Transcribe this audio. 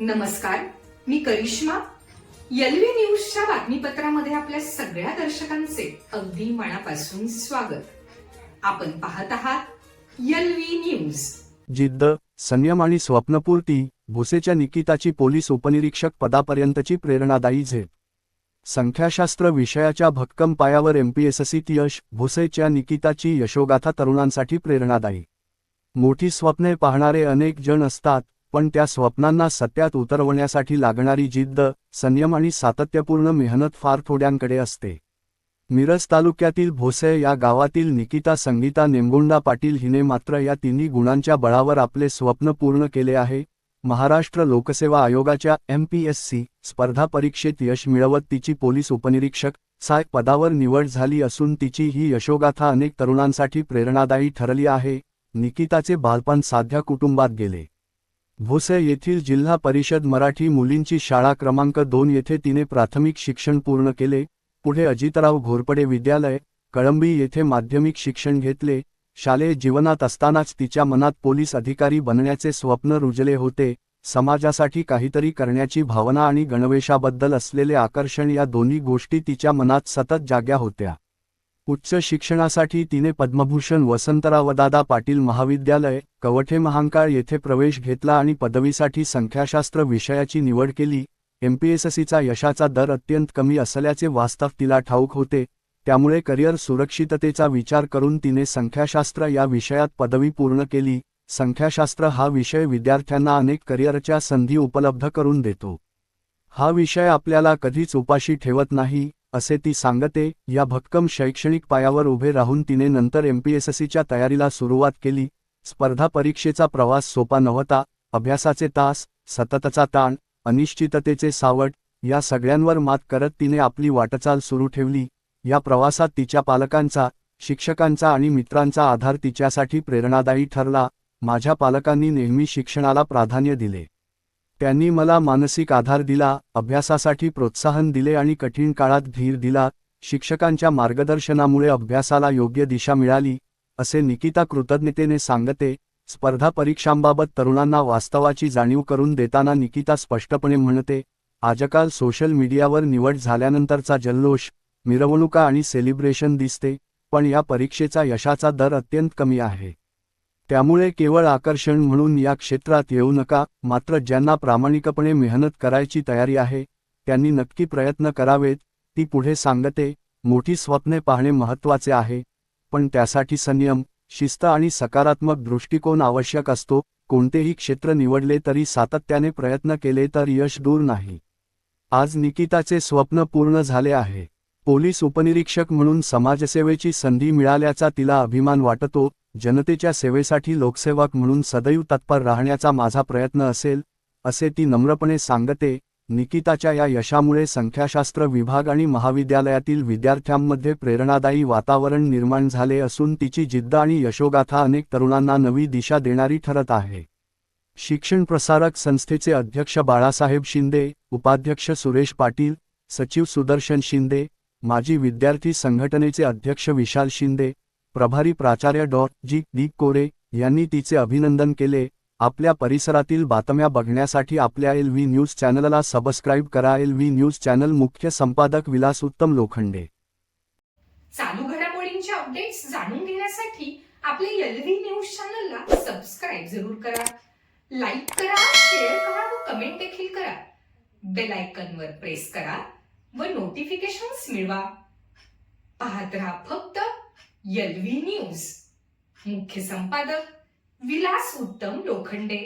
नमस्कार, मी करिश्मा. एलव्ही न्यूजच्या बातमीपत्रामध्ये आपल्या सगळ्या दर्शकांचे अगदी मनापासून स्वागत. आपण पाहत आहात एलव्ही न्यूज. जिद्द, संयम आणि स्वप्नपूर्ती, भुसेच्या निकिताची पोलीस उपनिरीक्षक पदापर्यंतची प्रेरणादायी झेप. संख्याशास्त्र विषयाच्या भक्कम पायावर एमपीएससीत यश, भुसेच्या निकिताची यशोगाथा तरुणांसाठी प्रेरणादायी. मोठी स्वप्ने पाहणारे अनेक जण असतात, पण त्या स्वप्नांना सत्यात उतरवण्यासाठी लागणारी जिद्द, संयम आणि सातत्यपूर्ण मेहनत फार थोड्यांकडे असते. मिरज तालुक्यातील भोसे या गावातील निकिता संगीता नेमगोंडा पाटील हिने मात्र या तिन्ही गुणांच्या बळावर आपले स्वप्न पूर्ण केले आहे. महाराष्ट्र लोकसेवा आयोगाच्या MPSC स्पर्धा परीक्षेत यश मिळवत तिची पोलीस उपनिरीक्षक SI पदावर निवड झाली असून तिची ही यशोगाथा अनेक तरुणांसाठी प्रेरणादायी ठरली आहे. निकिताचे बालपण साध्या कुटुंबात गेले. भोसे येथील जिल्हा परिषद मराठी मुलींची शाळा क्रमांक 2 येथे तिने प्राथमिक शिक्षण पूर्ण केले. पुढे अजितराव घोरपडे विद्यालय, कळंबी येथे माध्यमिक शिक्षण घेतले. शालेय जीवनात असतानाच तिच्या मनात पोलीस अधिकारी बनण्याचे स्वप्न रुजले होते. समाजासाठी काहीतरी करण्याची भावना आणि गणवेशाबद्दल असलेले आकर्षण या दोन्ही गोष्टी तिच्या मनात सतत जाग्या होत्या. उच्च शिक्षणासाठी तिने पद्मभूषण वसंतरावदादा पाटील महाविद्यालय, कवठे महांकाळ येथे प्रवेश घेतला आणि पदवीसाठी संख्याशास्त्र विषयाची निवड केली. MPSCचा यशाचा दर अत्यंत कमी असल्याचे वास्तव तिला ठाऊक होते. त्यामुळे करिअर सुरक्षिततेचा विचार करून तिने संख्याशास्त्र या विषयात पदवी पूर्ण केली. संख्याशास्त्र हा विषय विद्यार्थ्यांना अनेक करिअरच्या संधी उपलब्ध करून देतो. हा विषय आपल्याला कधीच उपाशी ठेवत नाही, असे ती सांगते. या भक्कम शैक्षणिक पायावर उभे राहून तिने नंतर MPSCच्या तयारीला सुरुवात केली. स्पर्धा परीक्षेचा प्रवास सोपा नव्हता. अभ्यासाचे तास, सततचा ताण, अनिश्चिततेचे सावट या सगळ्यांवर मात करत तिने आपली वाटचाल सुरू ठेवली. या प्रवासात तिच्या पालकांचा, शिक्षकांचा आणि मित्रांचा आधार तिच्यासाठी प्रेरणादायी ठरला. माझ्या पालकांनी नेहमी शिक्षणाला प्राधान्य दिले. त्यांनी मला मानसिक आधार दिला, अभ्यासासाठी प्रोत्साहन दिले आणि कठीण काळात धीर दिला. शिक्षकांच्या मार्गदर्शनामुळे अभ्यासाला योग्य दिशा मिळाली, असे निकिता कृतज्ञतेने सांगते. स्पर्धा परीक्षांबाबत तरुणांना वास्तवाची जाणीव करून देताना निकिता स्पष्टपणे म्हणते, आजकाल सोशल मीडियावर निवड झाल्यानंतरचा जल्लोष, मिरवणुका आणि सेलिब्रेशन दिसते, पण या परीक्षेचा यशाचा दर अत्यंत कमी आहे. त्यामुळे केवळ आकर्षण म्हणून या क्षेत्रात येऊ नका. मात्र ज्यांना प्रामाणिकपणे मेहनत करायची तयारी आहे, त्यांनी नक्की प्रयत्न करावेत, ती पुढे सांगते. मोठी स्वप्ने पाहणे महत्त्वाचे आहे, पण त्यासाठी संयम, शिस्त आणि सकारात्मक दृष्टिकोन आवश्यक असतो. कोणतेही क्षेत्र निवडले तरी सातत्याने प्रयत्न केले तर यश दूर नाही. आज निकिताचे स्वप्न पूर्ण झाले आहे. पोलीस उपनिरीक्षक म्हणून समाजसेवेची संधी मिळाल्याचा तिला अभिमान वाटतो. जनतेच्या सेवेसाठी लोकसेवक म्हणून सदैव तत्पर राहण्याचा माझा प्रयत्न असेल, असे ती नम्रपणे सांगते. निकिताच्या या यशामुळे संख्याशास्त्र विभाग आणि महाविद्यालयातील विद्यार्थ्यांमध्ये प्रेरणादायी वातावरण निर्माण झाले असून तिची जिद्द आणि यशोगाथा अनेक तरुणांना नवी दिशा देणारी ठरत आहे. शिक्षण प्रसारक संस्थेचे अध्यक्ष बाळासाहेब शिंदे, उपाध्यक्ष सुरेश पाटील, सचिव सुदर्शन शिंदे, माजी विद्यार्थी संघटनेचे अध्यक्ष विशाल शिंदे, प्रभारी प्राचार्य G.D. कोरे यांनी तिचे अभिनंदन केले. आपल्या परिसरातील बातम्या बघण्यासाठी आपल्या LV न्यूज चॅनलला सबस्क्राईब करा. LV न्यूज चॅनल मुख्य संपादक विलास उत्तम लोखंडे. चालू घडामोडींचे अपडेट्स जाणून घेण्यासाठी आपल्या एलव्ही न्यूज चॅनलला सबस्क्राईब जरूर करा. लाईक करा, शेअर करा व कमेंट देखील करा. बेल आयकॉनवर प्रेस करा व नोटिफिकेशन्स मिळवा. पाहत रहा फक्त एलव्ही न्यूज. मुख्य संपादक विलास उत्तम लोखंडे.